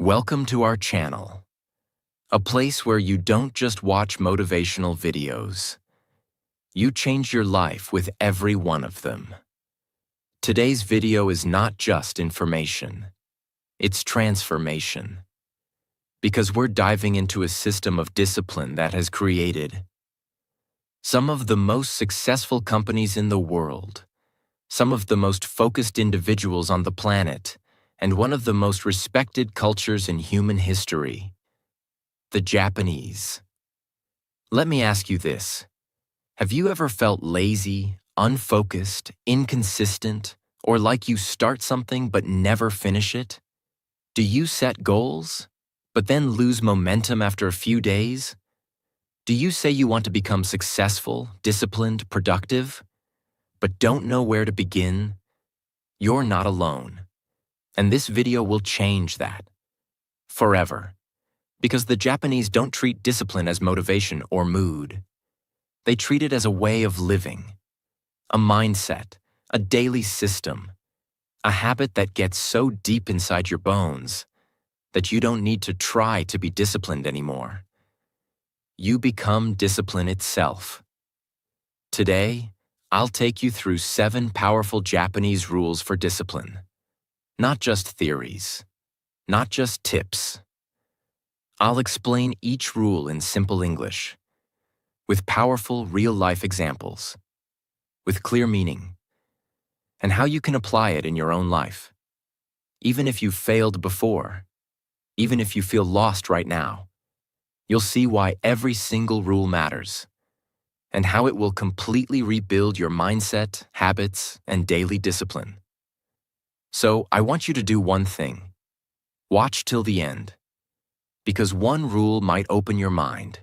Welcome to our channel, a place where you don't just watch motivational videos. You change your life with every one of them. Today's video is not just information, it's transformation. Because we're diving into a system of discipline that has created some of the most successful companies in the world, some of the most focused individuals on the planet, and one of the most respected cultures in human history, the Japanese. Let me ask you this. Have you ever felt lazy, unfocused, inconsistent, or like you start something but never finish it? Do you set goals, but then lose momentum after a few days? Do you say you want to become successful, disciplined, productive, but don't know where to begin? You're not alone. And this video will change that. Forever. Because the Japanese don't treat discipline as motivation or mood. They treat it as a way of living, a mindset, a daily system, a habit that gets so deep inside your bones that you don't need to try to be disciplined anymore. You become discipline itself. Today, I'll take you through 7 powerful Japanese rules for discipline. Not just theories, not just tips. I'll explain each rule in simple English, with powerful real-life examples, with clear meaning, and how you can apply it in your own life. Even if you've failed before, even if you feel lost right now, you'll see why every single rule matters, and how it will completely rebuild your mindset, habits, and daily discipline. So I want you to do one thing. Watch till the end. Because one rule might open your mind,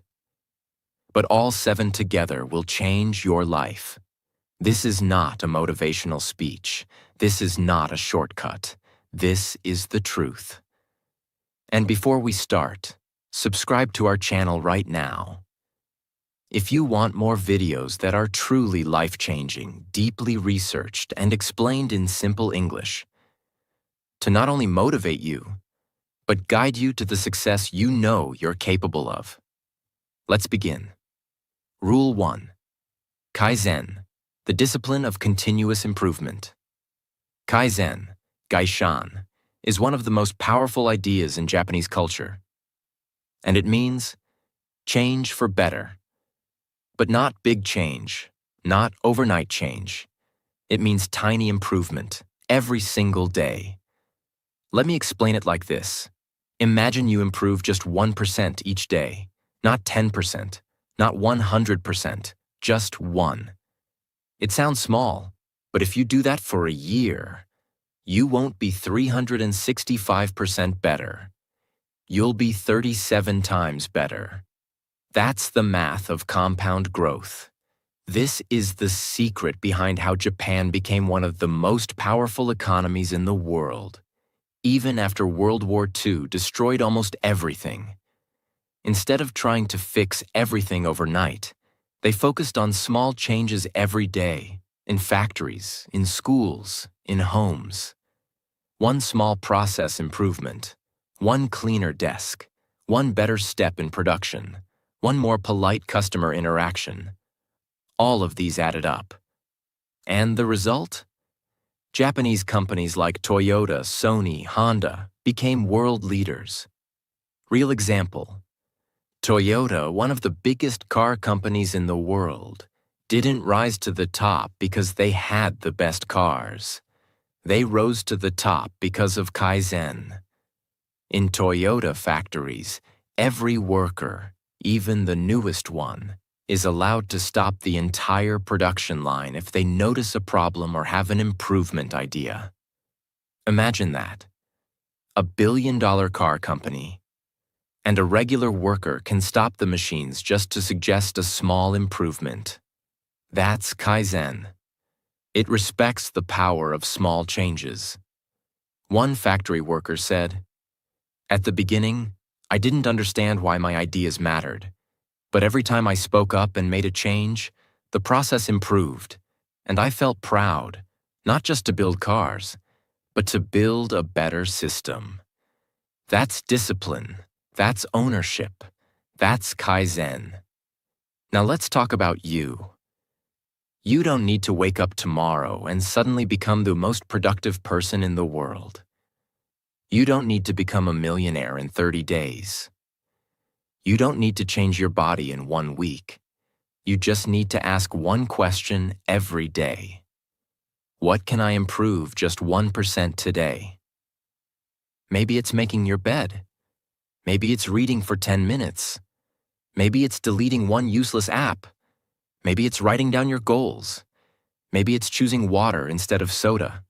but all 7 together will change your life. This is not a motivational speech. This is not a shortcut. This is the truth. And before we start, subscribe to our channel right now. If you want more videos that are truly life-changing, deeply researched, and explained in simple English, to not only motivate you, but guide you to the success you know you're capable of. Let's begin. Rule 1. Kaizen, the discipline of continuous improvement. Kaizen, gaishan, is one of the most powerful ideas in Japanese culture. And it means change for better. But not big change, not overnight change. It means tiny improvement, every single day. Let me explain it like this. Imagine you improve just 1% each day, not 10%, not 100%, just 1. It sounds small, but if you do that for a year, you won't be 365% better. You'll be 37 times better. That's the math of compound growth. This is the secret behind how Japan became one of the most powerful economies in the world, even after World War II destroyed almost everything. Instead of trying to fix everything overnight, they focused on small changes every day, in factories, in schools, in homes. One small process improvement, one cleaner desk, one better step in production, one more polite customer interaction. All of these added up. And the result? Japanese companies like Toyota, Sony, Honda became world leaders. Real example. Toyota, one of the biggest car companies in the world, didn't rise to the top because they had the best cars. They rose to the top because of Kaizen. In Toyota factories, every worker, even the newest one, is allowed to stop the entire production line if they notice a problem or have an improvement idea. Imagine that. A billion-dollar car company, and a regular worker can stop the machines just to suggest a small improvement. That's Kaizen. It respects the power of small changes. One factory worker said, "At the beginning, I didn't understand why my ideas mattered. But every time I spoke up and made a change, the process improved, and I felt proud, not just to build cars, but to build a better system. That's discipline. That's ownership. That's Kaizen. Now let's talk about you. You don't need to wake up tomorrow and suddenly become the most productive person in the world. You don't need to become a millionaire in 30 days. You don't need to change your body in 1 week. You just need to ask one question every day. What can I improve just 1% today? Maybe it's making your bed. Maybe it's reading for 10 minutes. Maybe it's deleting one useless app. Maybe it's writing down your goals. Maybe it's choosing water instead of soda.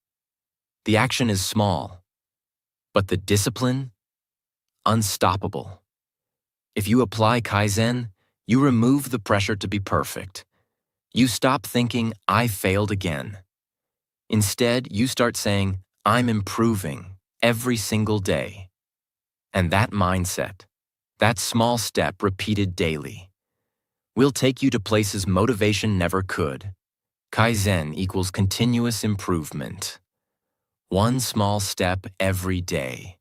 The action is small, but the discipline, unstoppable. If you apply Kaizen, you remove the pressure to be perfect. You stop thinking, I failed again. Instead, you start saying, I'm improving every single day. And that mindset, that small step repeated daily, will take you to places motivation never could. Kaizen equals continuous improvement. One small step every day.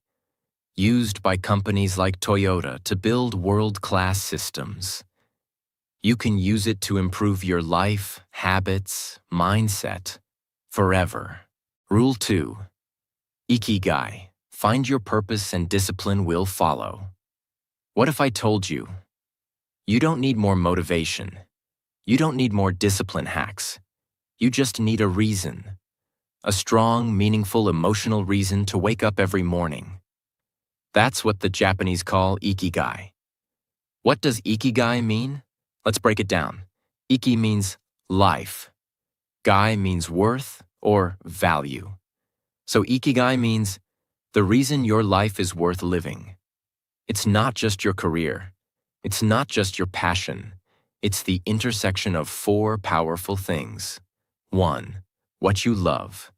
Used by companies like Toyota to build world-class systems. You can use it to improve your life, habits, mindset, forever. Rule 2. Ikigai. Find your purpose and discipline will follow. What if I told you, you don't need more motivation. You don't need more discipline hacks. You just need a reason. A strong, meaningful, emotional reason to wake up every morning. That's what the Japanese call ikigai. What does ikigai mean? Let's break it down. Iki means life. Gai means worth or value. So ikigai means the reason your life is worth living. It's not just your career. It's not just your passion. It's the intersection of 4 powerful things. 1. What you love.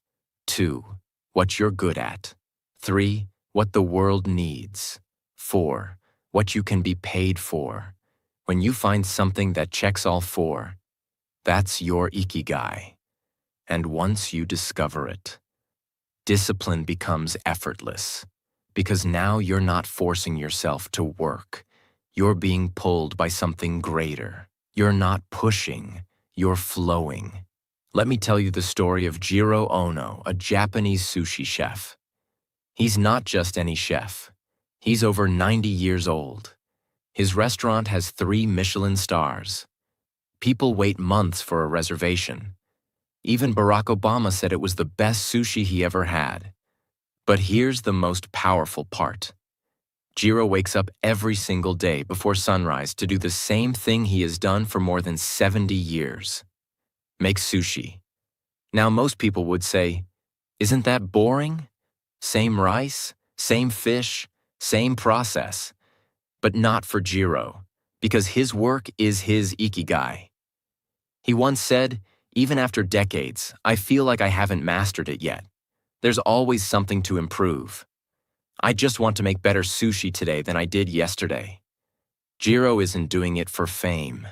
2. What you're good at. 3. What the world needs. 4. What you can be paid for. When you find something that checks all 4, that's your ikigai. And once you discover it, discipline becomes effortless. Because now you're not forcing yourself to work. You're being pulled by something greater. You're not pushing, you're flowing. Let me tell you the story of Jiro Ono, a Japanese sushi chef. He's not just any chef. He's over 90 years old. His restaurant has 3 Michelin stars. People wait months for a reservation. Even Barack Obama said it was the best sushi he ever had. But here's the most powerful part. Jiro wakes up every single day before sunrise to do the same thing he has done for more than 70 years. Make sushi. Now most people would say, isn't that boring? Same rice, same fish, same process. But not for Jiro, because his work is his ikigai. He once said, even after decades, I feel like I haven't mastered it yet. There's always something to improve. I just want to make better sushi today than I did yesterday. Jiro isn't doing it for fame.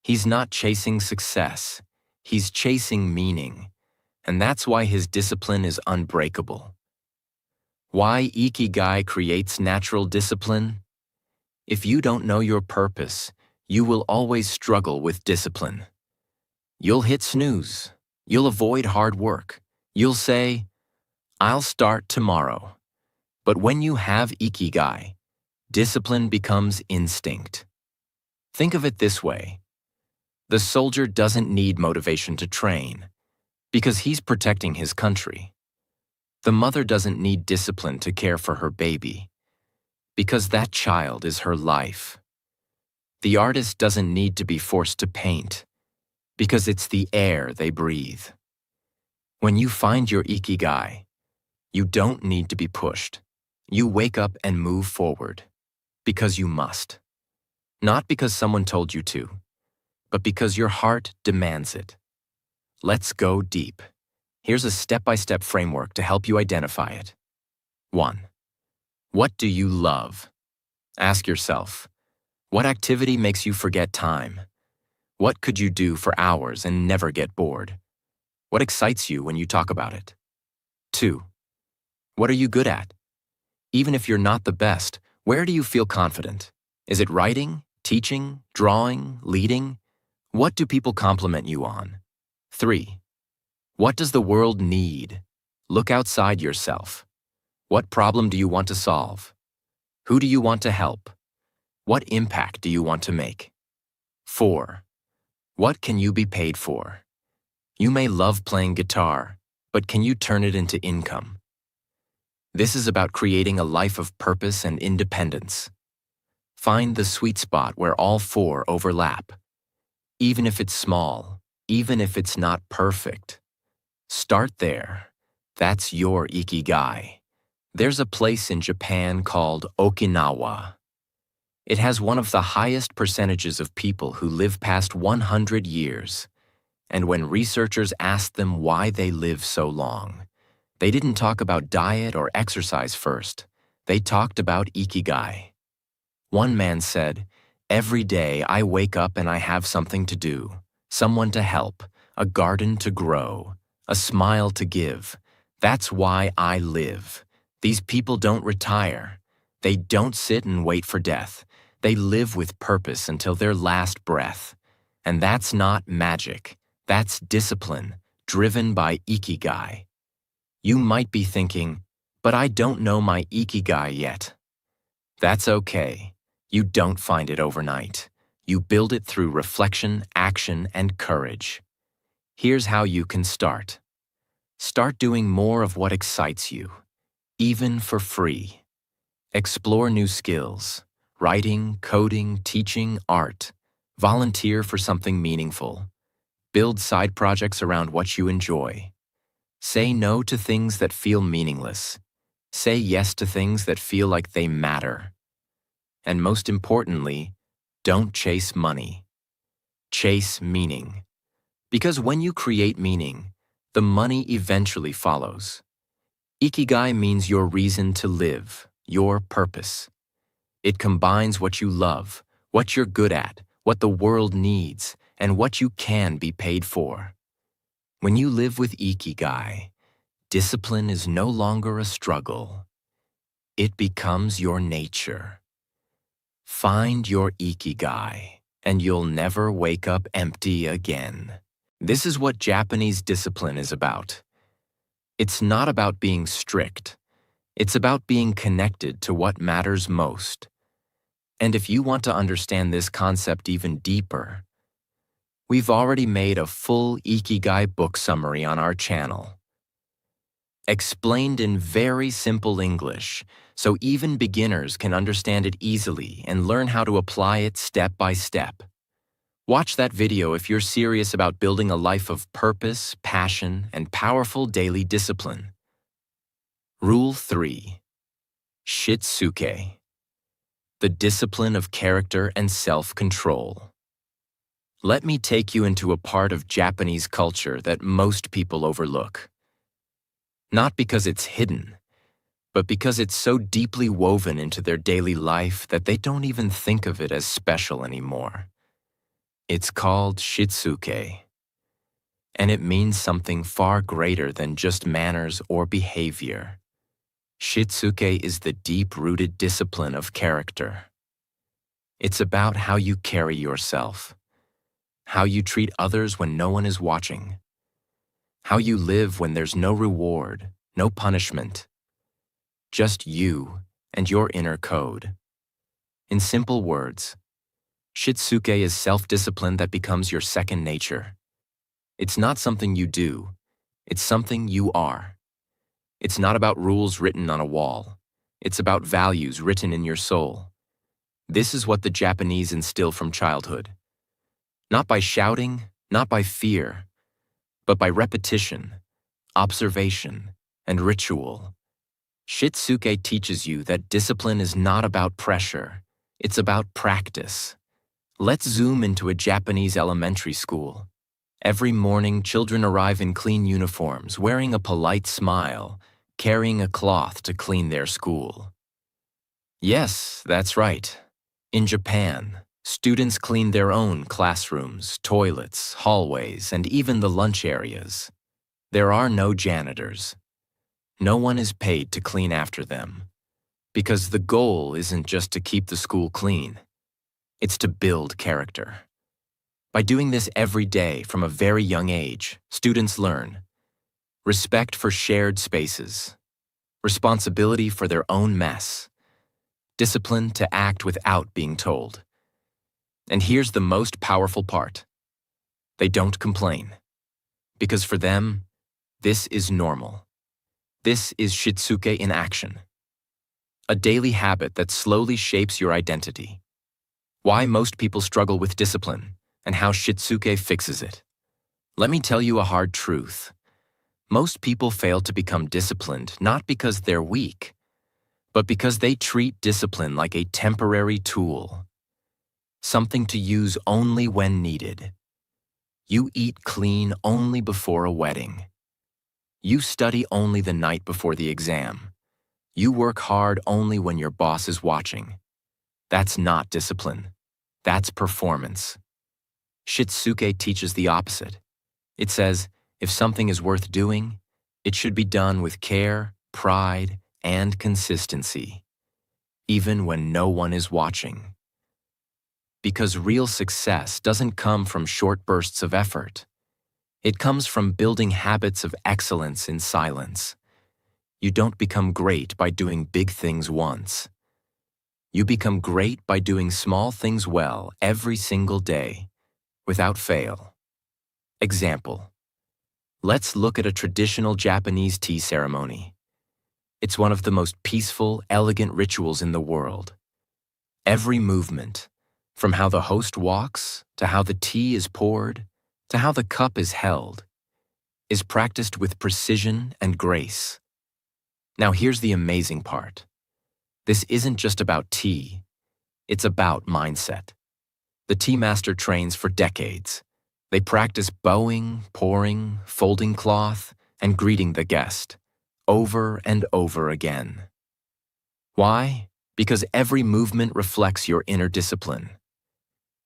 He's not chasing success. He's chasing meaning. And that's why his discipline is unbreakable. Why ikigai creates natural discipline? If you don't know your purpose, you will always struggle with discipline. You'll hit snooze. You'll avoid hard work. You'll say, I'll start tomorrow. But when you have ikigai, discipline becomes instinct. Think of it this way. The soldier doesn't need motivation to train because he's protecting his country. The mother doesn't need discipline to care for her baby because that child is her life. The artist doesn't need to be forced to paint because it's the air they breathe. When you find your ikigai, you don't need to be pushed. You wake up and move forward because you must. Not because someone told you to, but because your heart demands it. Let's go deep. Here's a step-by-step framework to help you identify it. 1. What do you love? Ask yourself, what activity makes you forget time? What could you do for hours and never get bored? What excites you when you talk about it? 2. What are you good at? Even if you're not the best, where do you feel confident? Is it writing, teaching, drawing, leading? What do people compliment you on? 3. What does the world need? Look outside yourself. What problem do you want to solve? Who do you want to help? What impact do you want to make? 4. What can you be paid for? You may love playing guitar, but can you turn it into income? This is about creating a life of purpose and independence. Find the sweet spot where all 4 overlap. Even if it's small, even if it's not perfect. Start there. That's your ikigai. There's a place in Japan called Okinawa. It has one of the highest percentages of people who live past 100 years. And when researchers asked them why they live so long, they didn't talk about diet or exercise first. They talked about ikigai. One man said, "Every day I wake up and I have something to do, someone to help, a garden to grow, a smile to give. That's why I live." These people don't retire. They don't sit and wait for death. They live with purpose until their last breath. And that's not magic. That's discipline, driven by ikigai. You might be thinking, but I don't know my ikigai yet. That's okay. You don't find it overnight. You build it through reflection, action, and courage. Here's how you can start. Start doing more of what excites you, even for free. Explore new skills, writing, coding, teaching, art. Volunteer for something meaningful. Build side projects around what you enjoy. Say no to things that feel meaningless. Say yes to things that feel like they matter. And most importantly, don't chase money. Chase meaning. Because when you create meaning, the money eventually follows. Ikigai means your reason to live, your purpose. It combines what you love, what you're good at, what the world needs, and what you can be paid for. When you live with ikigai, discipline is no longer a struggle. It becomes your nature. Find your ikigai, and you'll never wake up empty again. This is what Japanese discipline is about. It's not about being strict. It's about being connected to what matters most. And if you want to understand this concept even deeper, we've already made a full Ikigai book summary on our channel. Explained in very simple English, so even beginners can understand it easily and learn how to apply it step by step. Watch that video if you're serious about building a life of purpose, passion, and powerful daily discipline. Rule 3. Shitsuke. The discipline of character and self-control. Let me take you into a part of Japanese culture that most people overlook. Not because it's hidden, but because it's so deeply woven into their daily life that they don't even think of it as special anymore. It's called shitsuke, and it means something far greater than just manners or behavior. Shitsuke is the deep-rooted discipline of character. It's about how you carry yourself, how you treat others when no one is watching, how you live when there's no reward, no punishment, just you and your inner code. In simple words, Shitsuke is self-discipline that becomes your second nature. It's not something you do, it's something you are. It's not about rules written on a wall. It's about values written in your soul. This is what the Japanese instill from childhood. Not by shouting, not by fear, but by repetition, observation, and ritual. Shitsuke teaches you that discipline is not about pressure, it's about practice. Let's zoom into a Japanese elementary school. Every morning, children arrive in clean uniforms, wearing a polite smile, carrying a cloth to clean their school. Yes, that's right. In Japan, students clean their own classrooms, toilets, hallways, and even the lunch areas. There are no janitors. No one is paid to clean after them, Because the goal isn't just to keep the school clean, it's to build character. By doing this every day from a very young age, students learn respect for shared spaces, responsibility for their own mess, discipline to act without being told. And here's the most powerful part. They don't complain. Because for them, this is normal. This is Shitsuke in action. A daily habit that slowly shapes your identity. Why most people struggle with discipline and how Shitsuke fixes it. Let me tell you a hard truth. Most people fail to become disciplined not because they're weak, but because they treat discipline like a temporary tool, something to use only when needed. You eat clean only before a wedding. You study only the night before the exam. You work hard only when your boss is watching. That's not discipline. That's performance. Shitsuke teaches the opposite. It says, if something is worth doing, it should be done with care, pride, and consistency, even when no one is watching. Because real success doesn't come from short bursts of effort. It comes from building habits of excellence in silence. You don't become great by doing big things once. You become great by doing small things well every single day, without fail. Example. Let's look at a traditional Japanese tea ceremony. It's one of the most peaceful, elegant rituals in the world. Every movement, from how the host walks, to how the tea is poured, to how the cup is held, is practiced with precision and grace. Now here's the amazing part. This isn't just about tea, it's about mindset. The tea master trains for decades. They practice bowing, pouring, folding cloth, and greeting the guest, over and over again. Why? Because every movement reflects your inner discipline.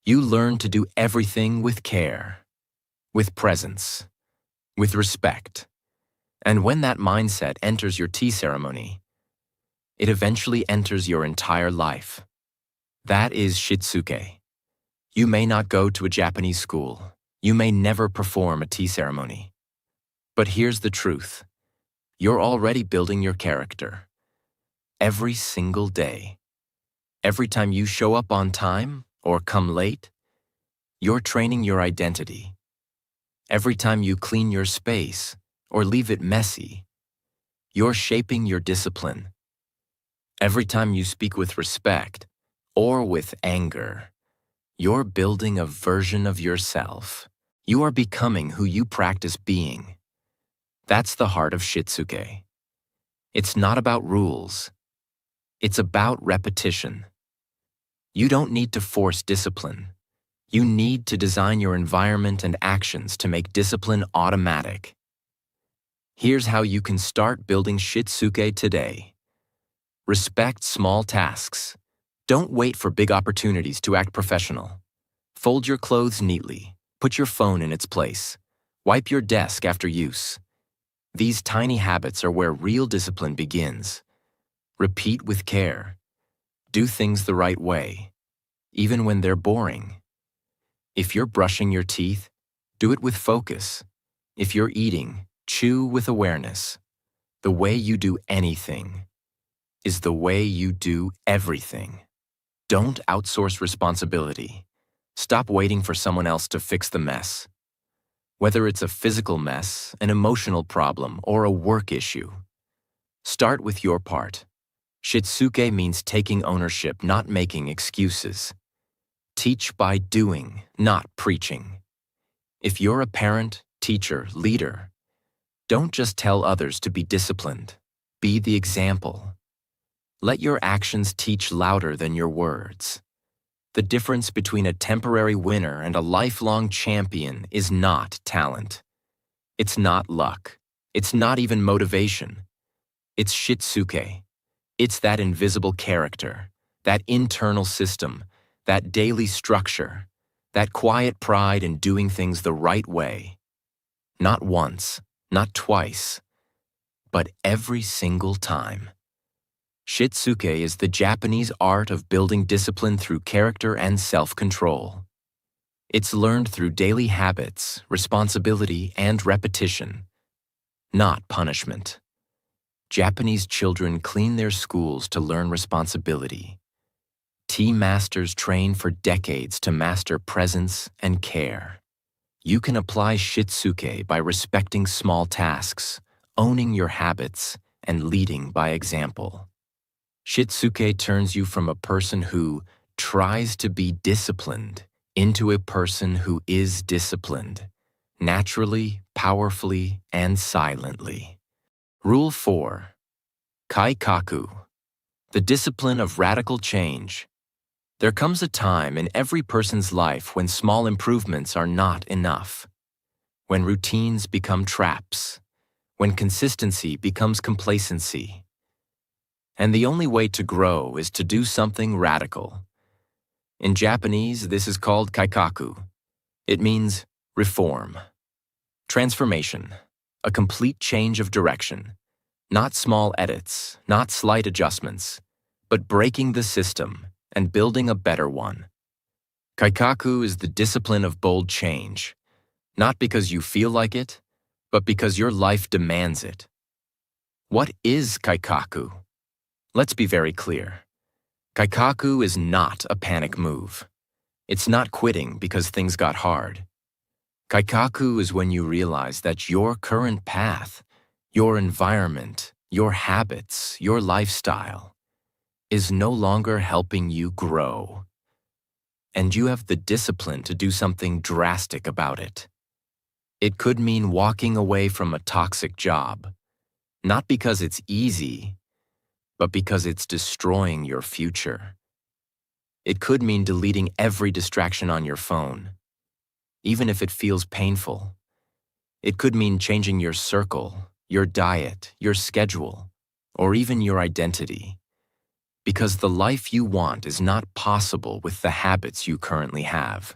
You learn to do everything with care, with presence, with respect. And when that mindset enters your tea ceremony, it eventually enters your entire life. That is Shitsuke. You may not go to a Japanese school. You may never perform a tea ceremony. But here's the truth. You're already building your character. Every single day. Every time you show up on time or come late, you're training your identity. Every time you clean your space or leave it messy, you're shaping your discipline. Every time you speak with respect or with anger, you're building a version of yourself. You are becoming who you practice being. That's the heart of Shitsuke. It's not about rules. It's about repetition. You don't need to force discipline. You need to design your environment and actions to make discipline automatic. Here's how you can start building Shitsuke today. Respect small tasks. Don't wait for big opportunities to act professional. Fold your clothes neatly. Put your phone in its place. Wipe your desk after use. These tiny habits are where real discipline begins. Repeat with care. Do things the right way, even when they're boring. If you're brushing your teeth, do it with focus. If you're eating, chew with awareness. The way you do anything is the way you do everything. Don't outsource responsibility. Stop waiting for someone else to fix the mess. Whether it's a physical mess, an emotional problem, or a work issue, start with your part. Shitsuke means taking ownership, not making excuses. Teach by doing, not preaching. If you're a parent, teacher, leader, don't just tell others to be disciplined. Be the example. Let your actions teach louder than your words. The difference between a temporary winner and a lifelong champion is not talent. It's not luck. It's not even motivation. It's Shitsuke. It's that invisible character, that internal system, that daily structure, that quiet pride in doing things the right way. Not once, not twice, but every single time. Shitsuke is the Japanese art of building discipline through character and self-control. It's learned through daily habits, responsibility, and repetition, not punishment. Japanese children clean their schools to learn responsibility. Tea masters train for decades to master presence and care. You can apply Shitsuke by respecting small tasks, owning your habits, and leading by example. Shitsuke turns you from a person who tries to be disciplined into a person who is disciplined, naturally, powerfully, and silently. Rule 4. Kaikaku, the discipline of radical change. There comes a time in every person's life when small improvements are not enough, when routines become traps, when consistency becomes complacency. And the only way to grow is to do something radical. In Japanese, this is called kaikaku. It means reform, transformation, a complete change of direction. Not small edits, not slight adjustments, but breaking the system and building a better one. Kaikaku is the discipline of bold change, not because you feel like it, but because your life demands it. What is kaikaku? Let's be very clear. Kaikaku is not a panic move. It's not quitting because things got hard. Kaikaku is when you realize that your current path, your environment, your habits, your lifestyle is no longer helping you grow. And you have the discipline to do something drastic about it. It could mean walking away from a toxic job, not because it's easy, but because it's destroying your future. It could mean deleting every distraction on your phone, even if it feels painful. It could mean changing your circle, your diet, your schedule, or even your identity. Because the life you want is not possible with the habits you currently have.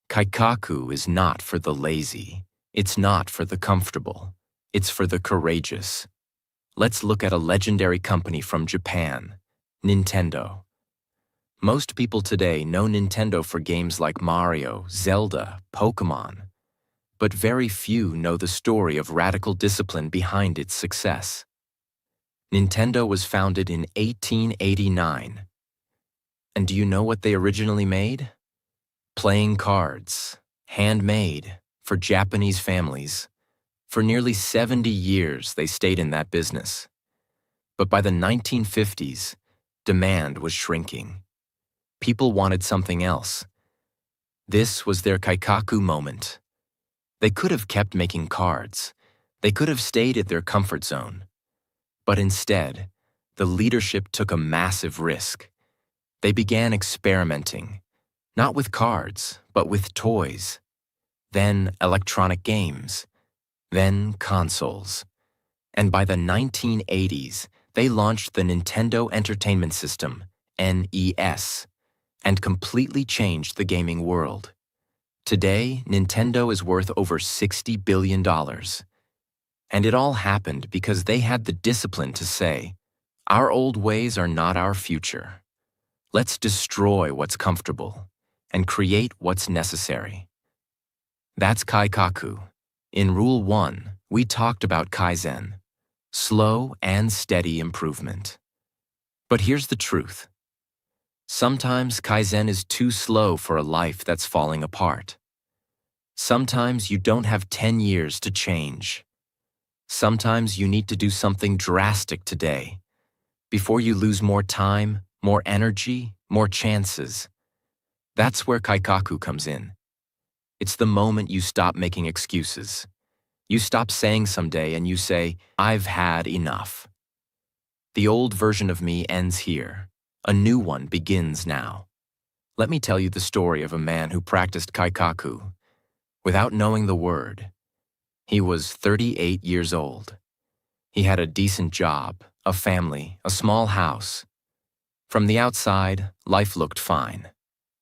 Kaikaku is not for the lazy. It's not for the comfortable. It's for the courageous. Let's look at a legendary company from Japan, Nintendo. Most people today know Nintendo for games like Mario, Zelda, Pokemon, but very few know the story of radical discipline behind its success. Nintendo was founded in 1889. And do you know what they originally made? Playing cards, handmade, for Japanese families. For nearly 70 years, they stayed in that business. But by the 1950s, demand was shrinking. People wanted something else. This was their kaikaku moment. They could have kept making cards. They could have stayed at their comfort zone. But instead, the leadership took a massive risk. They began experimenting, not with cards, but with toys, then electronic games, then consoles. And by the 1980s, they launched the Nintendo Entertainment System, NES, and completely changed the gaming world. Today, Nintendo is worth over $60 billion. And it all happened because they had the discipline to say, our old ways are not our future. Let's destroy what's comfortable and create what's necessary. That's kaikaku. In Rule 1, we talked about Kaizen, slow and steady improvement. But here's the truth. Sometimes Kaizen is too slow for a life that's falling apart. Sometimes you don't have 10 years to change. Sometimes you need to do something drastic today, before you lose more time, more energy, more chances. That's where kaikaku comes in. It's the moment you stop making excuses. You stop saying someday and you say, I've had enough. The old version of me ends here. A new one begins now. Let me tell you the story of a man who practiced kaikaku without knowing the word. He was 38 years old. He had a decent job, a family, a small house. From the outside, life looked fine.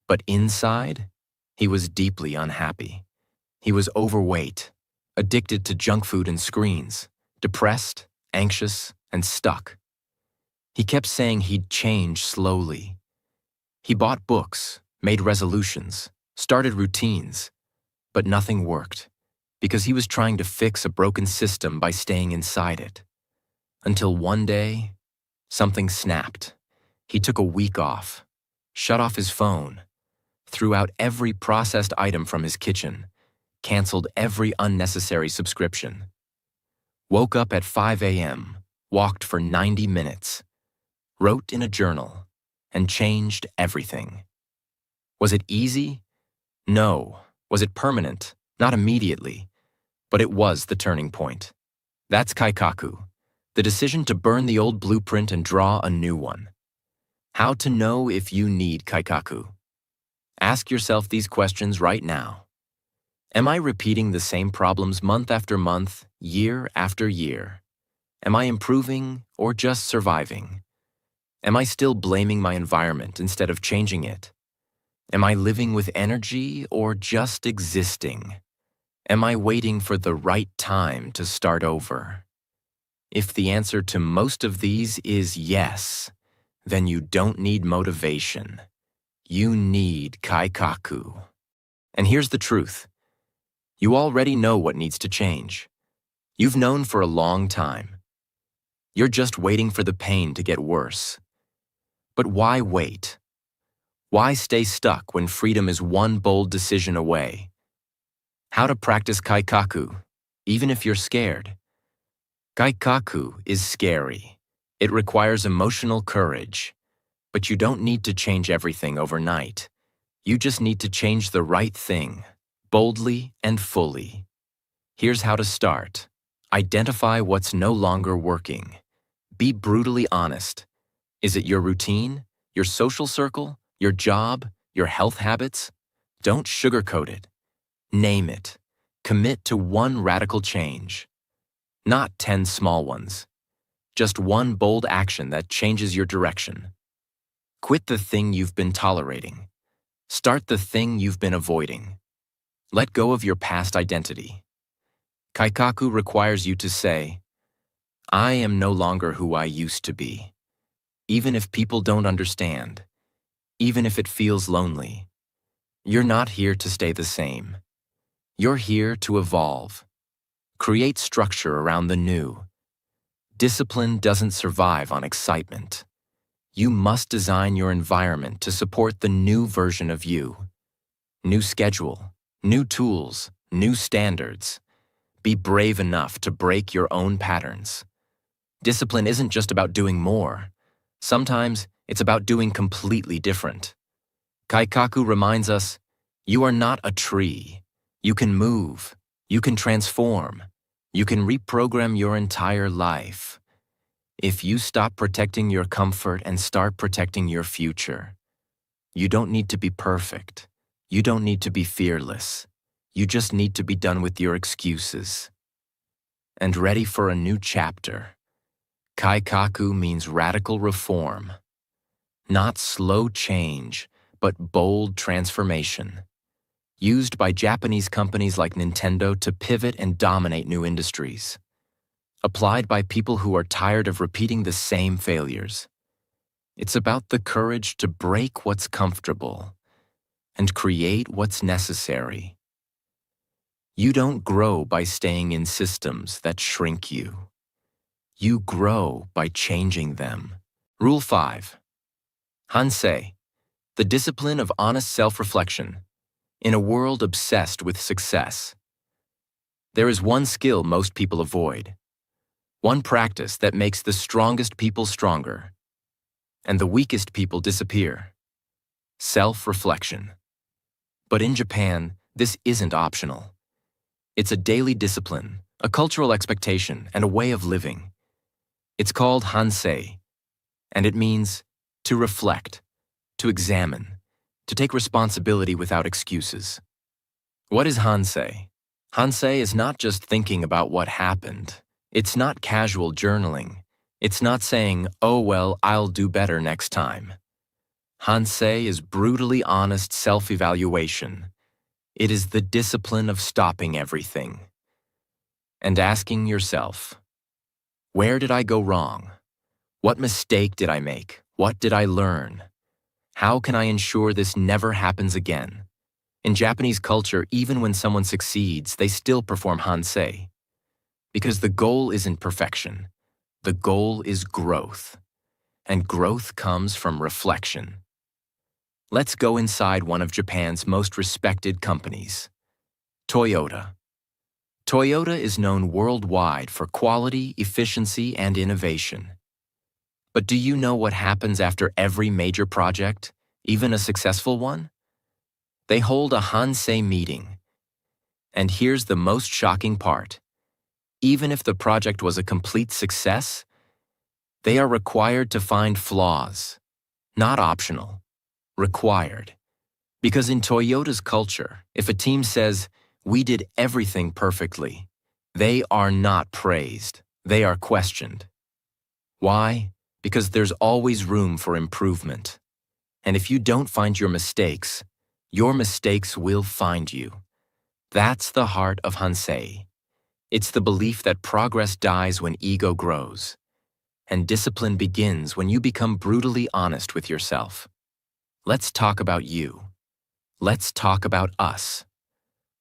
But inside, he was deeply unhappy. He was overweight, addicted to junk food and screens, depressed, anxious, and stuck. He kept saying he'd change slowly. He bought books, made resolutions, started routines, but nothing worked because he was trying to fix a broken system by staying inside it. Until one day, something snapped. He took a week off, shut off his phone, threw out every processed item from his kitchen, canceled every unnecessary subscription, woke up at 5 a.m., walked for 90 minutes, wrote in a journal, and changed everything. Was it easy? No. Was it permanent? Not immediately. But it was the turning point. That's kaikaku, the decision to burn the old blueprint and draw a new one. How to know if you need kaikaku? Ask yourself these questions right now. Am I repeating the same problems month after month, year after year? Am I improving or just surviving? Am I still blaming my environment instead of changing it? Am I living with energy or just existing? Am I waiting for the right time to start over? If the answer to most of these is yes, then you don't need motivation. You need kaikaku. And here's the truth. You already know what needs to change. You've known for a long time. You're just waiting for the pain to get worse. But why wait? Why stay stuck when freedom is one bold decision away? How to practice kaikaku, even if you're scared. Kaikaku is scary. It requires emotional courage. But you don't need to change everything overnight. You just need to change the right thing, boldly and fully. Here's how to start. Identify what's no longer working. Be brutally honest. Is it your routine, your social circle, your job, your health habits? Don't sugarcoat it. Name it. Commit to one radical change. Not 10 small ones. Just one bold action that changes your direction. Quit the thing you've been tolerating. Start the thing you've been avoiding. Let go of your past identity. Kaikaku requires you to say, I am no longer who I used to be. Even if people don't understand, even if it feels lonely, you're not here to stay the same. You're here to evolve. Create structure around the new. Discipline doesn't survive on excitement. You must design your environment to support the new version of you. New schedule, new tools, new standards. Be brave enough to break your own patterns. Discipline isn't just about doing more. Sometimes it's about doing completely different. Kaikaku reminds us, you are not a tree. You can move. You can transform. You can reprogram your entire life. If you stop protecting your comfort and start protecting your future, you don't need to be perfect. You don't need to be fearless. You just need to be done with your excuses and ready for a new chapter. Kaikaku means radical reform, not slow change, but bold transformation. Used by Japanese companies like Nintendo to pivot and dominate new industries. Applied by people who are tired of repeating the same failures. It's about the courage to break what's comfortable and create what's necessary. You don't grow by staying in systems that shrink you. You grow by changing them. Rule 5. Hansei, the discipline of honest self-reflection in a world obsessed with success. There is one skill most people avoid. One practice that makes the strongest people stronger and the weakest people disappear. Self-reflection. But in Japan, this isn't optional. It's a daily discipline, a cultural expectation, and a way of living. It's called hansei, and it means to reflect, to examine, to take responsibility without excuses. What is hansei? Hansei is not just thinking about what happened. It's not casual journaling. It's not saying, oh well, I'll do better next time. Hansei is brutally honest self-evaluation. It is the discipline of stopping everything and asking yourself, where did I go wrong? What mistake did I make? What did I learn? How can I ensure this never happens again? In Japanese culture, even when someone succeeds, they still perform hansei. Because the goal isn't perfection. The goal is growth. And growth comes from reflection. Let's go inside one of Japan's most respected companies, Toyota. Toyota is known worldwide for quality, efficiency, and innovation. But do you know what happens after every major project, even a successful one? They hold a hansei meeting. And here's the most shocking part. Even if the project was a complete success, they are required to find flaws. Not optional. Required. Because in Toyota's culture, if a team says, "We did everything perfectly," they are not praised. They are questioned. Why? Because there's always room for improvement. And if you don't find your mistakes will find you. That's the heart of hansei. It's the belief that progress dies when ego grows. And discipline begins when you become brutally honest with yourself. Let's talk about you. Let's talk about us.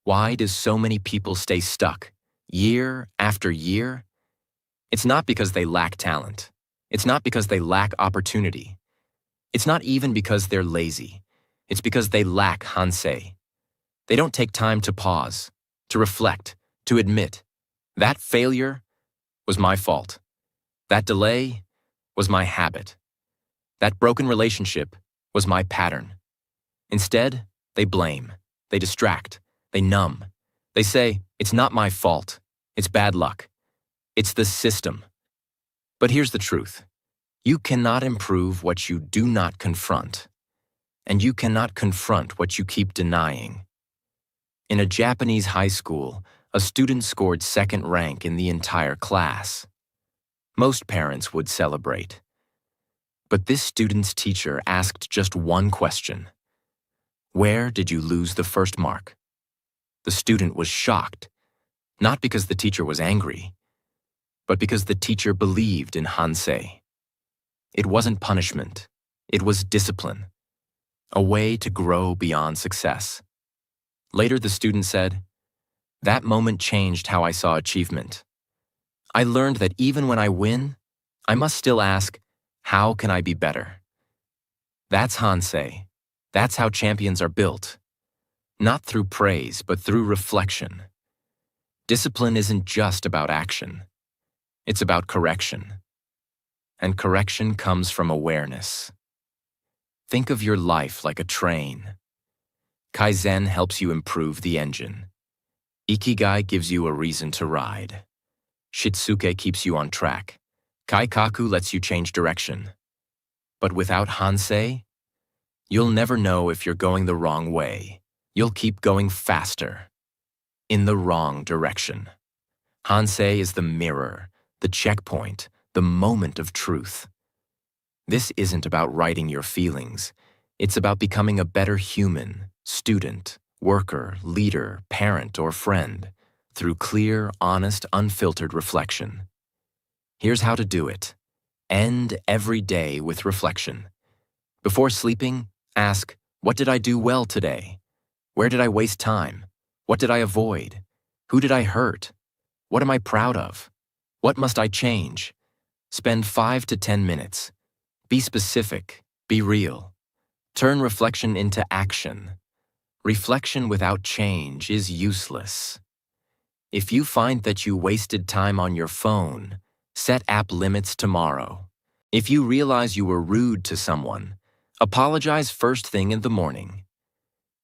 Why do so many people stay stuck, year after year? It's not because they lack talent. It's not because they lack opportunity. It's not even because they're lazy. It's because they lack hansei. They don't take time to pause, to reflect, to admit, that failure was my fault. That delay was my habit. That broken relationship was my pattern. Instead, they blame, they distract, they numb. They say, "It's not my fault. It's bad luck. It's the system." But here's the truth. You cannot improve what you do not confront. And you cannot confront what you keep denying. In a Japanese high school, a student scored second rank in the entire class. Most parents would celebrate. But this student's teacher asked just one question. "Where did you lose the first mark?" The student was shocked, not because the teacher was angry, but because the teacher believed in hansei. It wasn't punishment, it was discipline, a way to grow beyond success. Later, the student said, "That moment changed how I saw achievement. I learned that even when I win, I must still ask, how can I be better?" That's hansei. That's how champions are built. Not through praise, but through reflection. Discipline isn't just about action. It's about correction. And correction comes from awareness. Think of your life like a train. Kaizen helps you improve the engine. Ikigai gives you a reason to ride. Shitsuke keeps you on track. Kaikaku lets you change direction. But without hansei, you'll never know if you're going the wrong way. You'll keep going faster, in the wrong direction. Hansei is the mirror, the checkpoint, the moment of truth. This isn't about writing your feelings. It's about becoming a better human, student, worker, leader, parent, or friend through clear, honest, unfiltered reflection. Here's how to do it. End every day with reflection. Before sleeping, ask, "What did I do well today? Where did I waste time? What did I avoid? Who did I hurt? What am I proud of? What must I change?" Spend 5 to 10 minutes. Be specific. Be real. Turn reflection into action. Reflection without change is useless. If you find that you wasted time on your phone, set app limits tomorrow. If you realize you were rude to someone, apologize first thing in the morning.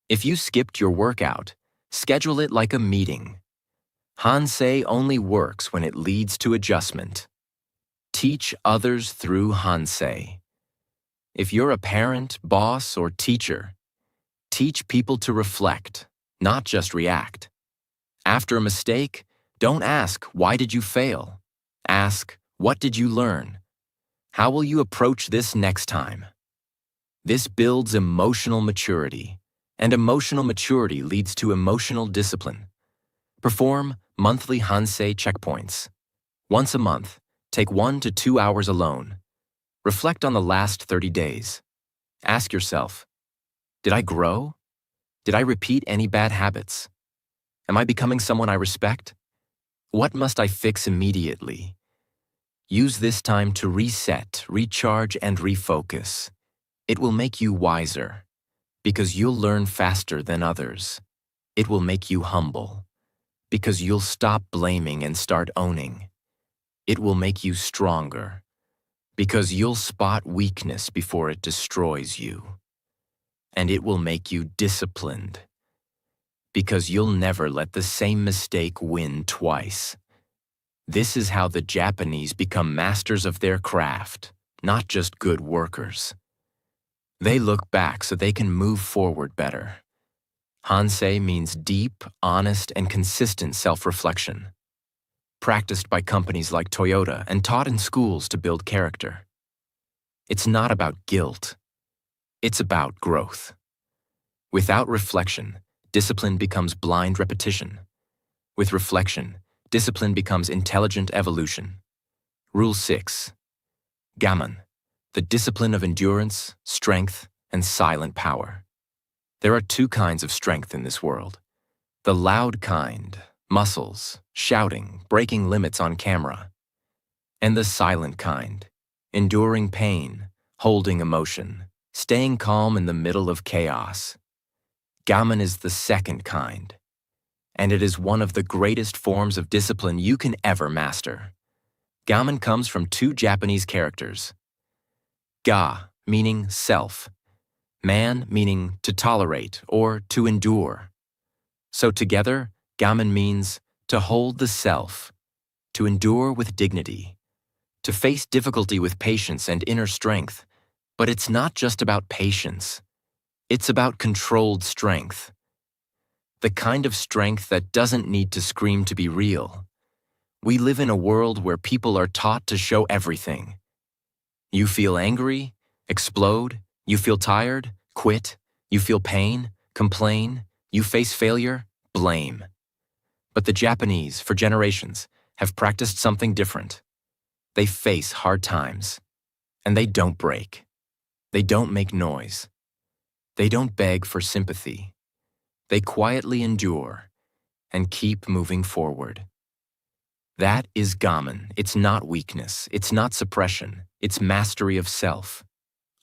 If you skipped your workout, schedule it like a meeting. Hansei only works when it leads to adjustment. Teach others through hansei. If you're a parent, boss, or teacher, teach people to reflect, not just react. After a mistake, don't ask, "Why did you fail?" Ask, "What did you learn? How will you approach this next time?" This builds emotional maturity, and emotional maturity leads to emotional discipline. Perform monthly hansei checkpoints. Once a month, take 1 to 2 hours alone. Reflect on the last 30 days. Ask yourself, did I grow? Did I repeat any bad habits? Am I becoming someone I respect? What must I fix immediately? Use this time to reset, recharge, and refocus. It will make you wiser, because you'll learn faster than others. It will make you humble, because you'll stop blaming and start owning. It will make you stronger, because you'll spot weakness before it destroys you. And it will make you disciplined, because you'll never let the same mistake win twice. This is how the Japanese become masters of their craft, not just good workers. They look back so they can move forward better. Hansei means deep, honest, and consistent self-reflection, practiced by companies like Toyota and taught in schools to build character. It's not about guilt. It's about growth. Without reflection, discipline becomes blind repetition. With reflection, discipline becomes intelligent evolution. Rule 6. Gammon, the discipline of endurance, strength, and silent power. There are two kinds of strength in this world. The loud kind, muscles, shouting, breaking limits on camera. And the silent kind, enduring pain, holding emotion, staying calm in the middle of chaos. Gammon is the second kind, and it is one of the greatest forms of discipline you can ever master. Gammon comes from two Japanese characters. Ga, meaning self. Man, meaning to tolerate or to endure. So together, gammon means to hold the self, to endure with dignity, to face difficulty with patience and inner strength. But it's not just about patience. It's about controlled strength. The kind of strength that doesn't need to scream to be real. We live in a world where people are taught to show everything. You feel angry? Explode? You feel tired? Quit? You feel pain? Complain? You face failure? Blame. But the Japanese, for generations, have practiced something different. They face hard times, and they don't break. They don't make noise. They don't beg for sympathy. They quietly endure and keep moving forward. That is gammon. It's not weakness. It's not suppression. It's mastery of self.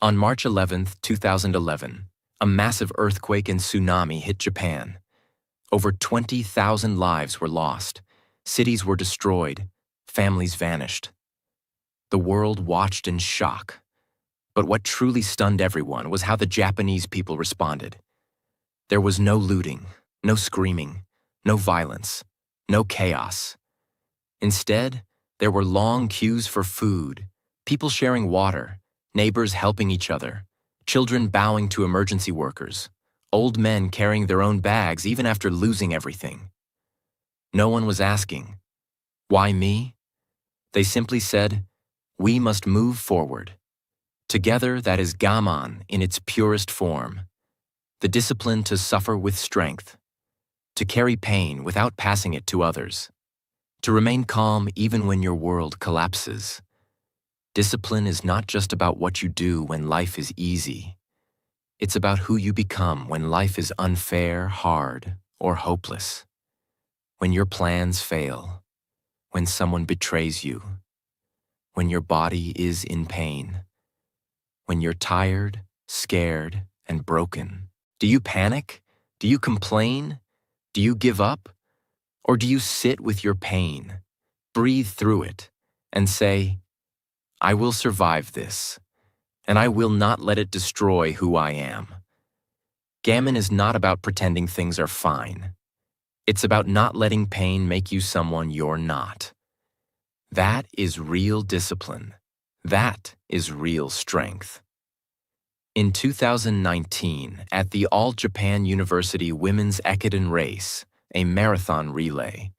On March 11, 2011, a massive earthquake and tsunami hit Japan. Over 20,000 lives were lost. Cities were destroyed. Families vanished. The world watched in shock. But what truly stunned everyone was how the Japanese people responded. There was no looting, no screaming, no violence, no chaos. Instead, there were long queues for food, people sharing water, neighbors helping each other, children bowing to emergency workers, old men carrying their own bags even after losing everything. No one was asking, "Why me?" They simply said, "We must move forward." Together, that is gammon in its purest form. The discipline to suffer with strength, to carry pain without passing it to others, to remain calm even when your world collapses. Discipline is not just about what you do when life is easy. It's about who you become when life is unfair, hard, or hopeless. When your plans fail, when someone betrays you, when your body is in pain, when you're tired, scared, and broken. Do you panic? Do you complain? Do you give up? Or do you sit with your pain, breathe through it, and say, "I will survive this, and I will not let it destroy who I am"? Gammon is not about pretending things are fine. It's about not letting pain make you someone you're not. That is real discipline. That is real strength. In 2019, at the All Japan University Women's Ekiden Race, a marathon relay,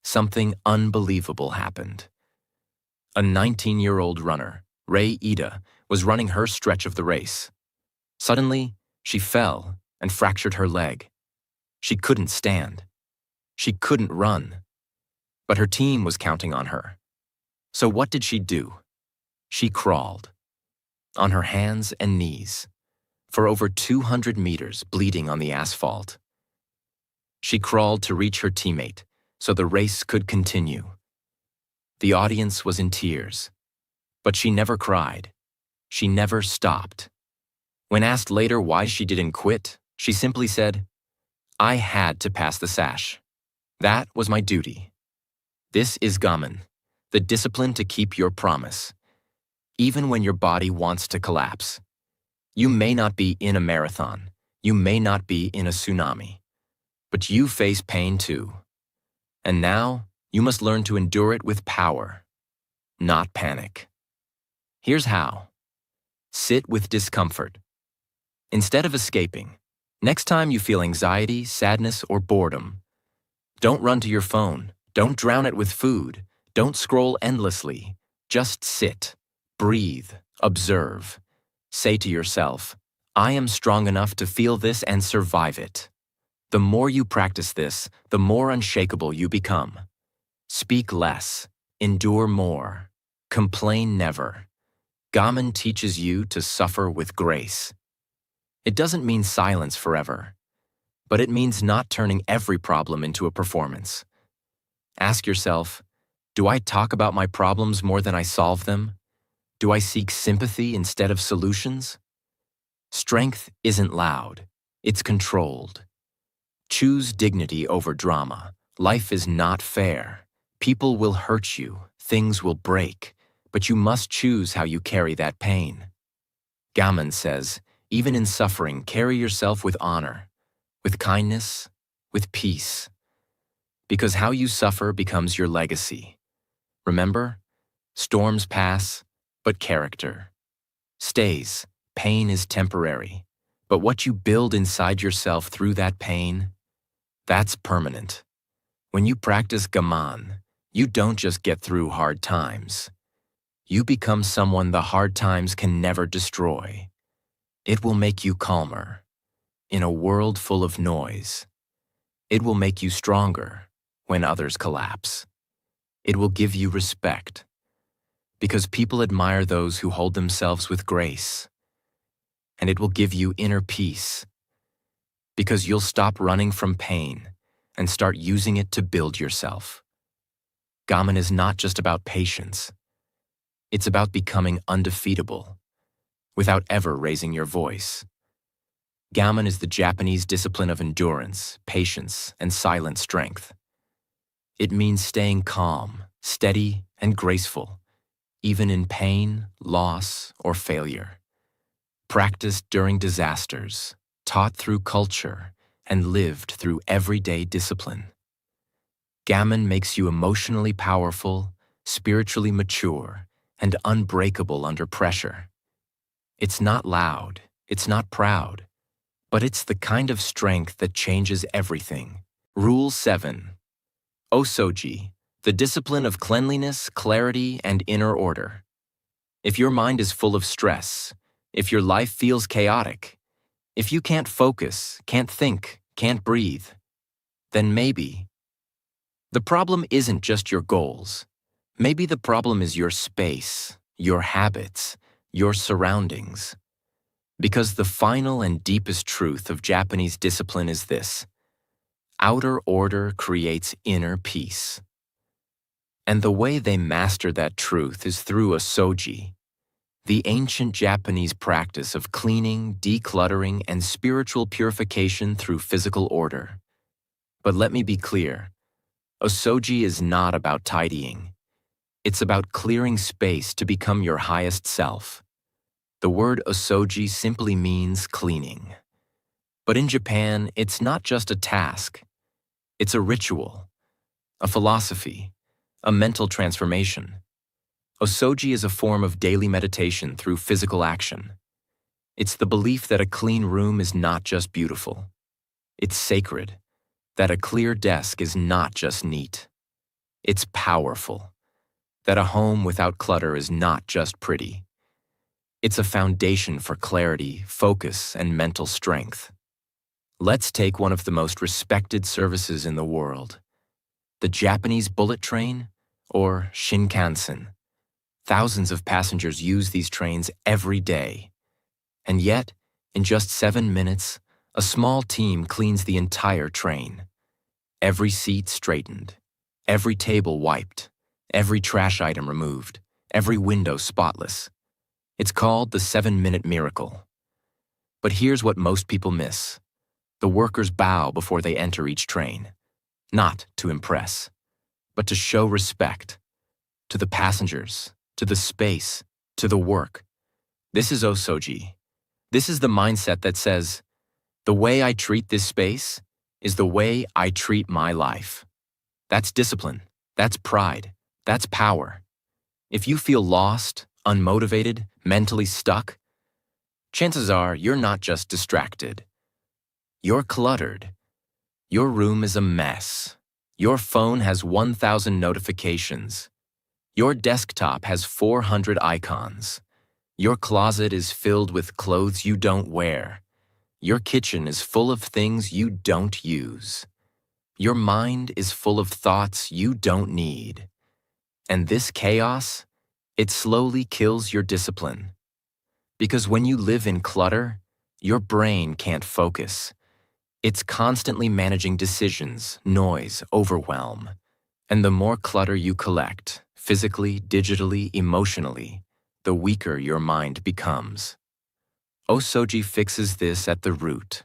something unbelievable happened. A 19-year-old runner, Rei Ida, was running her stretch of the race. Suddenly, she fell and fractured her leg. She couldn't stand. She couldn't run. But her team was counting on her. So what did she do? She crawled. on her hands and knees, for over 200 meters bleeding on the asphalt. She crawled to reach her teammate so the race could continue. The audience was in tears, but she never cried. She never stopped. When asked later why she didn't quit, she simply said, "I had to pass the sash. That was my duty." This is gaman, the discipline to keep your promise, even when your body wants to collapse. You may not be in a marathon, you may not be in a tsunami, but you face pain too. And now, you must learn to endure it with power, not panic. Here's how. Sit with discomfort. Instead of escaping, next time you feel anxiety, sadness, or boredom, don't run to your phone, don't drown it with food, don't scroll endlessly. Just sit, breathe, observe. Say to yourself, "I am strong enough to feel this and survive it." The more you practice this, the more unshakable you become. Speak less, endure more, complain never. Gaman teaches you to suffer with grace. It doesn't mean silence forever, but it means not turning every problem into a performance. Ask yourself, do I talk about my problems more than I solve them? Do I seek sympathy instead of solutions? Strength isn't loud, it's controlled. Choose dignity over drama. Life is not fair. People will hurt you, things will break, but you must choose how you carry that pain. Gaman says, even in suffering, carry yourself with honor, with kindness, with peace. Because how you suffer becomes your legacy. Remember, storms pass, but character stays. Pain is temporary, but what you build inside yourself through that pain, that's permanent. When you practice gaman, you don't just get through hard times. You become someone the hard times can never destroy. It will make you calmer. In a world full of noise, it will make you stronger when others collapse. It will give you respect, because people admire those who hold themselves with grace. And it will give you inner peace, because you'll stop running from pain and start using it to build yourself. Gaman is not just about patience. It's about becoming undefeatable, without ever raising your voice. Gaman is the Japanese discipline of endurance, patience, and silent strength. It means staying calm, steady, and graceful, even in pain, loss, or failure. Practiced during disasters, taught through culture, and lived through everyday discipline. Gaman makes you emotionally powerful, spiritually mature, and unbreakable under pressure. It's not loud, it's not proud, but it's the kind of strength that changes everything. Rule 7. Osoji, the discipline of cleanliness, clarity, and inner order. If your mind is full of stress, if your life feels chaotic, if you can't focus, can't think, can't breathe, then maybe the problem isn't just your goals. Maybe the problem is your space, your habits, your surroundings. Because the final and deepest truth of Japanese discipline is this: outer order creates inner peace. And the way they master that truth is through a soji, the ancient Japanese practice of cleaning, decluttering, and spiritual purification through physical order. But let me be clear, osoji is not about tidying. It's about clearing space to become your highest self. The word osoji simply means cleaning. But in Japan, it's not just a task. It's a ritual, a philosophy, a mental transformation. Osoji is a form of daily meditation through physical action. It's the belief that a clean room is not just beautiful. It's sacred. That a clear desk is not just neat. It's powerful. That a home without clutter is not just pretty. It's a foundation for clarity, focus, and mental strength. Let's take one of the most respected services in the world, the Japanese bullet train, or Shinkansen. Thousands of passengers use these trains every day. And yet, in just 7 minutes, a small team cleans the entire train. Every seat straightened, every table wiped, every trash item removed, every window spotless. It's called the 7-minute miracle. But here's what most people miss. The workers bow before they enter each train, not to impress, but to show respect to the passengers, to the space, to the work. This is Osoji. This is the mindset that says, the way I treat this space is the way I treat my life. That's discipline. That's pride. That's power. If you feel lost, unmotivated, mentally stuck, chances are you're not just distracted. You're cluttered. Your room is a mess. Your phone has 1,000 notifications. Your desktop has 400 icons. Your closet is filled with clothes you don't wear. Your kitchen is full of things you don't use. Your mind is full of thoughts you don't need. And this chaos, it slowly kills your discipline. Because when you live in clutter, your brain can't focus. It's constantly managing decisions, noise, overwhelm. And the more clutter you collect, physically, digitally, emotionally, the weaker your mind becomes. Osoji fixes this at the root.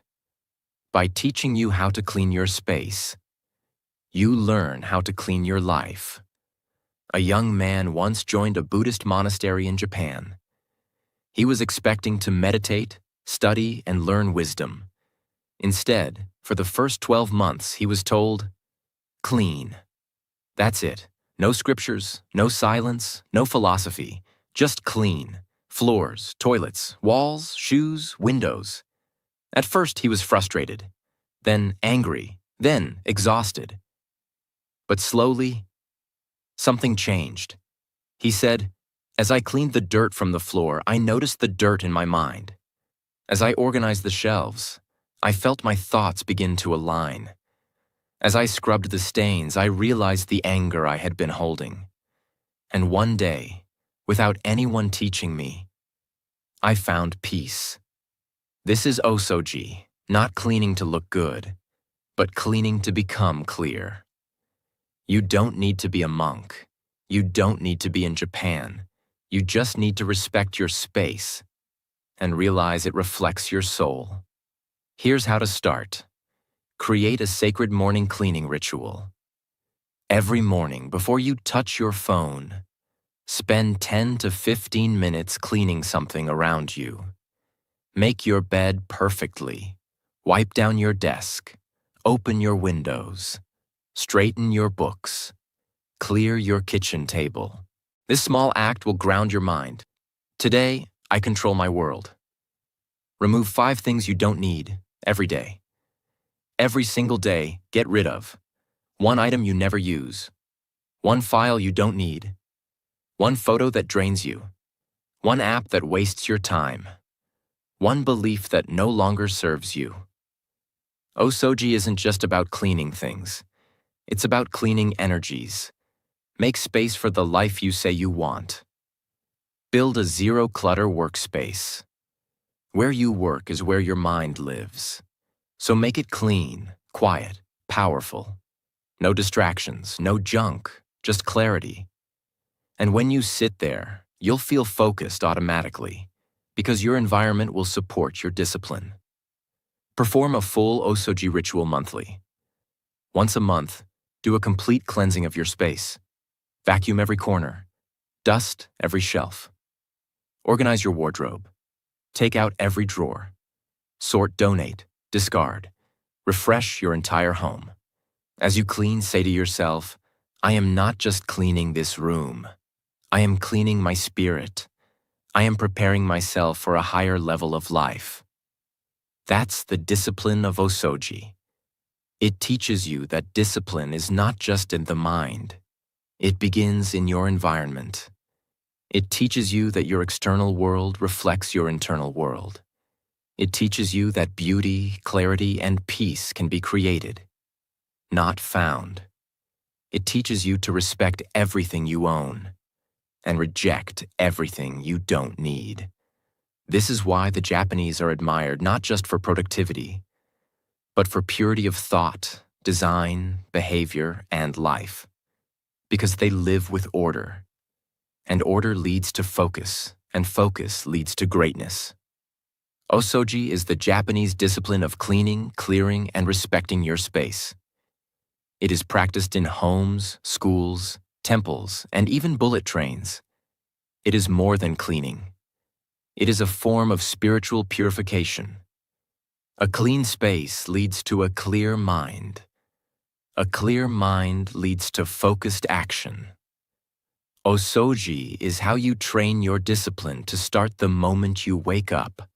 By teaching you how to clean your space, you learn how to clean your life. A young man once joined a Buddhist monastery in Japan. He was expecting to meditate, study, and learn wisdom. Instead, for the first 12 months, he was told, clean. That's it. No scriptures, no silence, no philosophy, just clean. Floors, toilets, walls, shoes, windows. At first, he was frustrated, then angry, then exhausted. But slowly, something changed. He said, as I cleaned the dirt from the floor, I noticed the dirt in my mind. As I organized the shelves, I felt my thoughts begin to align. As I scrubbed the stains, I realized the anger I had been holding. And one day, without anyone teaching me, I found peace. This is Osoji, not cleaning to look good, but cleaning to become clear. You don't need to be a monk. You don't need to be in Japan. You just need to respect your space and realize it reflects your soul. Here's how to start. Create a sacred morning cleaning ritual. Every morning, before you touch your phone, spend 10 to 15 minutes cleaning something around you. Make your bed perfectly. Wipe down your desk. Open your windows. Straighten your books. Clear your kitchen table. This small act will ground your mind. Today, I control my world. Remove 5 things you don't need every day. Every single day, get rid of 1 item you never use, 1 file you don't need, 1 photo that drains you, 1 app that wastes your time, 1 belief that no longer serves you. Osoji isn't just about cleaning things. It's about cleaning energies. Make space for the life you say you want. Build a zero-clutter workspace. Where you work is where your mind lives. So make it clean, quiet, powerful. No distractions, no junk, just clarity. And when you sit there, you'll feel focused automatically, because your environment will support your discipline. Perform a full Osoji ritual monthly. Once a month, do a complete cleansing of your space. Vacuum every corner. Dust every shelf. Organize your wardrobe. Take out every drawer. Sort, donate, discard. Refresh your entire home. As you clean, say to yourself, I am not just cleaning this room. I am cleaning my spirit. I am preparing myself for a higher level of life. That's the discipline of Osoji. It teaches you that discipline is not just in the mind. It begins in your environment. It teaches you that your external world reflects your internal world. It teaches you that beauty, clarity, and peace can be created, not found. It teaches you to respect everything you own. and reject everything you don't need. This is why the Japanese are admired not just for productivity, but for purity of thought, design, behavior, and life. Because they live with order, and order leads to focus, and focus leads to greatness. Osoji is the Japanese discipline of cleaning, clearing, and respecting your space. It is practiced in homes, schools, temples, and even bullet trains. It is more than cleaning. It is a form of spiritual purification. A clean space leads to a clear mind. A clear mind leads to focused action. Osoji is how you train your discipline to start the moment you wake up,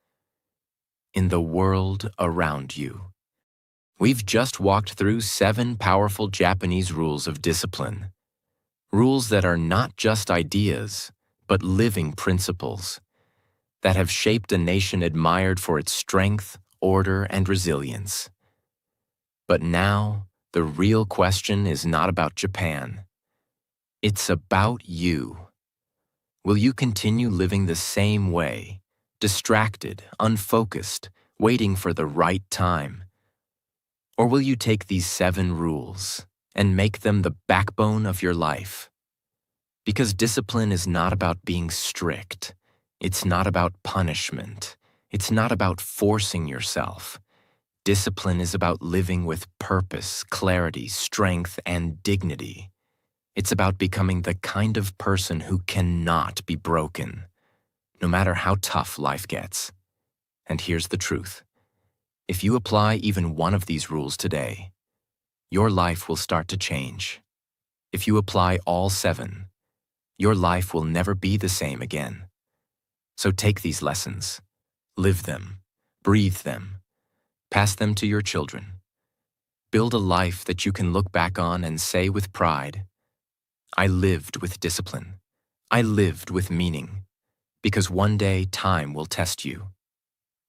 in the world around you. We've just walked through 7 powerful Japanese rules of discipline. Rules that are not just ideas, but living principles that have shaped a nation admired for its strength, order, and resilience. But now, the real question is not about Japan. It's about you. Will you continue living the same way, distracted, unfocused, waiting for the right time? Or will you take these 7 rules and make them the backbone of your life? Because discipline is not about being strict. It's not about punishment. It's not about forcing yourself. Discipline is about living with purpose, clarity, strength, and dignity. It's about becoming the kind of person who cannot be broken, no matter how tough life gets. And here's the truth. If you apply even one of these rules today, your life will start to change. If you apply all 7, your life will never be the same again. So take these lessons, live them, breathe them, pass them to your children. Build a life that you can look back on and say with pride, I lived with discipline. I lived with meaning. Because one day time will test you.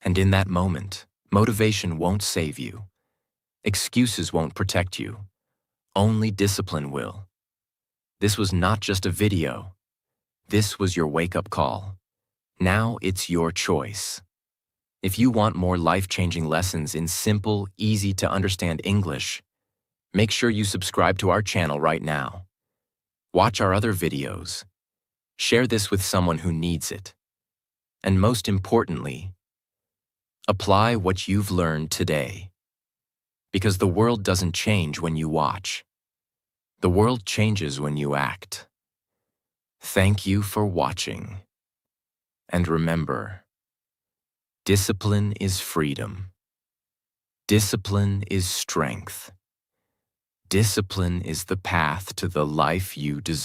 And in that moment, motivation won't save you. Excuses won't protect you. Only discipline will. This was not just a video. This was your wake-up call. Now it's your choice. If you want more life-changing lessons in simple, easy-to-understand English, make sure you subscribe to our channel right now. Watch our other videos. Share this with someone who needs it. And most importantly, apply what you've learned today. Because the world doesn't change when you watch. The world changes when you act. Thank you for watching. And remember, discipline is freedom. Discipline is strength. Discipline is the path to the life you deserve.